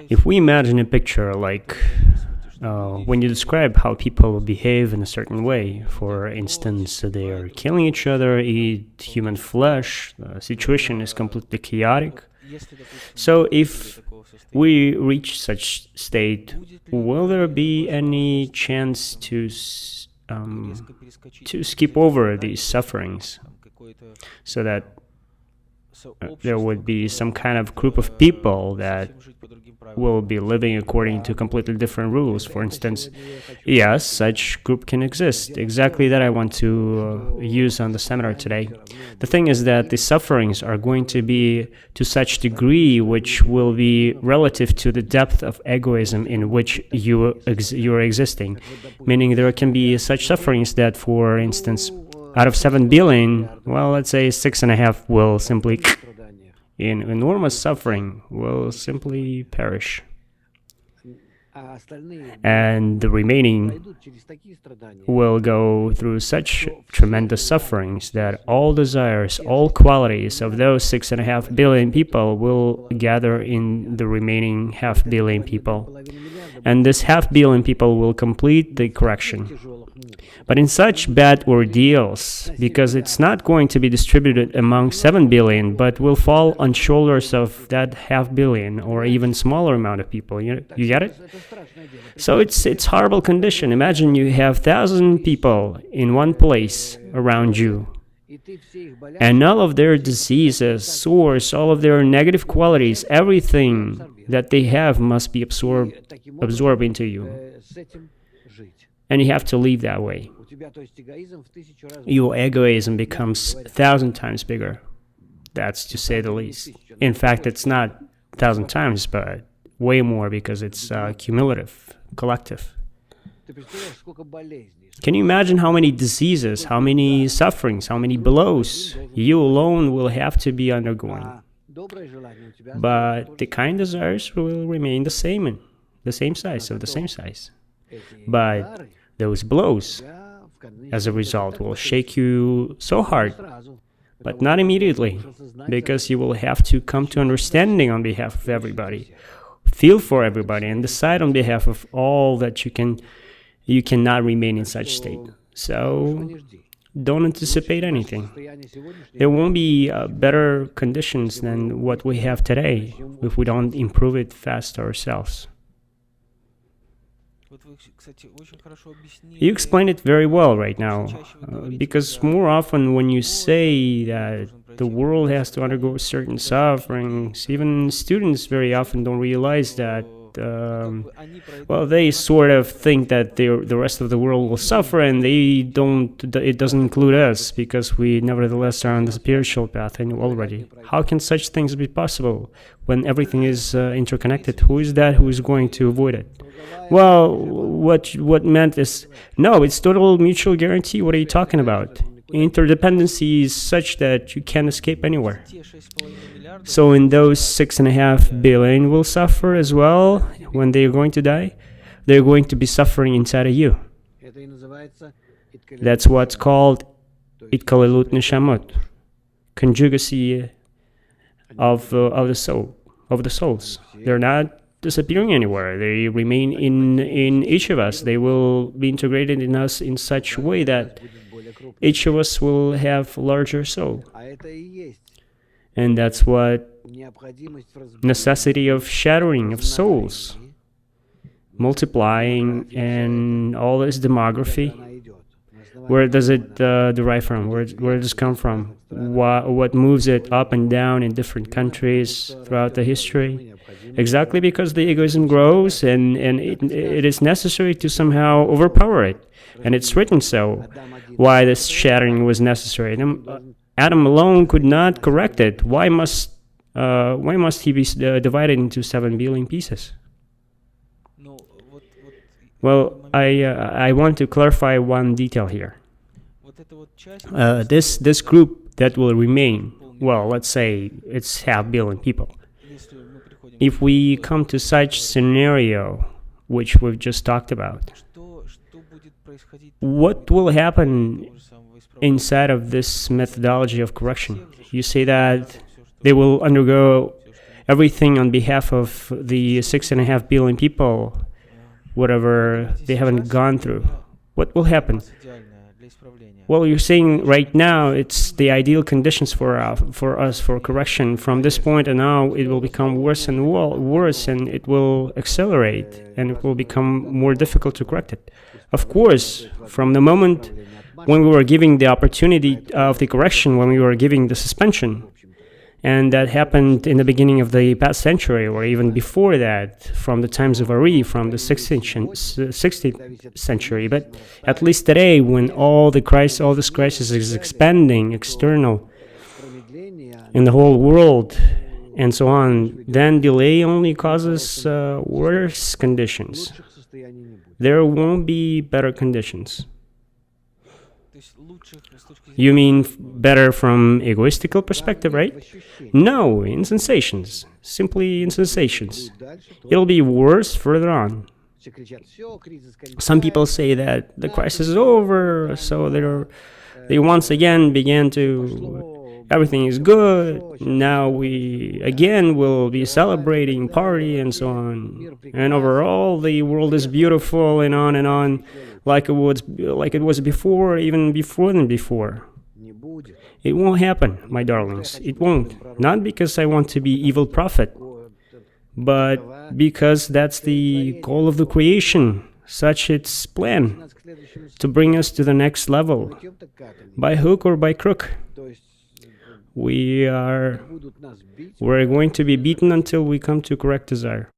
If we imagine a picture like when you describe how people behave in a certain way, for instance, they are killing each other, eat human flesh, the situation is completely chaotic. So if we reach such state, will there be any chance to skip over these sufferings so that there would be some kind of group of people that will be living according to completely different rules? For instance, yes, such group can exist. Exactly that I want to use on the seminar today. The thing is that the sufferings are going to be to such degree which will be relative to the depth of egoism in which you are existing. Meaning there can be such sufferings that, for instance, out of 7 billion, well, let's say 6.5 will simply, in enormous suffering, will simply perish. And the remaining will go through such tremendous sufferings that all desires, all qualities of those 6.5 billion people will gather in the remaining 500 million people. And this 500 million people will complete the correction. But in such bad ordeals, because it's not going to be distributed among 7 billion, but will fall on shoulders of that 500 million or even smaller amount of people. You get it? So it's horrible condition. Imagine you have 1,000 people in one place around you, and all of their diseases, sores, all of their negative qualities, everything that they have must be absorbed into you. And you have to live that way. Your egoism becomes 1,000 times bigger. That's to say the least. In fact, it's not 1,000 times, but way more, because it's cumulative, collective. Can you imagine how many diseases, how many sufferings, how many blows you alone will have to be undergoing? But the kind desires will remain the same size. But those blows, as a result, will shake you so hard, but not immediately, because you will have to come to understanding on behalf of everybody, feel for everybody, and decide on behalf of all that you cannot remain in such state. So don't anticipate anything. There won't be better conditions than what we have today if we don't improve it fast ourselves. You explain it very well right now, because more often when you say that the world has to undergo certain sufferings, even students very often don't realize that, they sort of think that the rest of the world will suffer, and it doesn't include us, because we nevertheless are on the spiritual path already. How can such things be possible when everything is interconnected? Who is that who is going to avoid it? Well, what meant is, no, it's total mutual guarantee. What are you talking about? Interdependency is such that you can't escape anywhere. So in those 6.5 billion will suffer as well when they're going to die. They're going to be suffering inside of you. That's what's called Itkalilut Neshamot, conjugacy of the souls. They're not disappearing anywhere. They remain in each of us. They will be integrated in us in such a way that each of us will have larger soul. And that's what necessity of shattering of souls, multiplying, and all this demography. Where does it derive from? Where does it come from? What moves it up and down in different countries throughout the history? Exactly because the egoism grows, and it is necessary to somehow overpower it. And it's written so, why this shattering was necessary. Adam alone could not correct it. Why must he be divided into 7 billion pieces? Well, I want to clarify one detail here. This group that will remain, well, let's say it's 500 million people. If we come to such scenario, which we've just talked about, what will happen inside of this methodology of correction? You say that they will undergo everything on behalf of the 6.5 billion people, whatever they haven't gone through. What will happen? Well, you're saying right now it's the ideal conditions for us for correction. From this point and now, it will become worse and worse, and it will accelerate, and it will become more difficult to correct it. Of course, from the moment when we were giving the opportunity of the correction, when we were giving the suspension, and that happened in the beginning of the past century, or even before that, from the times of Ari, from the 16th century. But at least today, when all this crisis is expanding, external, in the whole world, and so on, then delay only causes worse conditions. There won't be better conditions. You mean better from egoistical perspective, right? No, in sensations. Simply in sensations. It'll be worse further on. Some people say that the crisis is over, so they once again began to, everything is good, now we again will be celebrating, party, and so on. And overall, the world is beautiful, and on, like it was before, even than before. It won't happen, my darlings. It won't. Not because I want to be evil prophet, but because that's the goal of the creation, such its plan, to bring us to the next level, by hook or by crook. We're going to be beaten until we come to correct desire.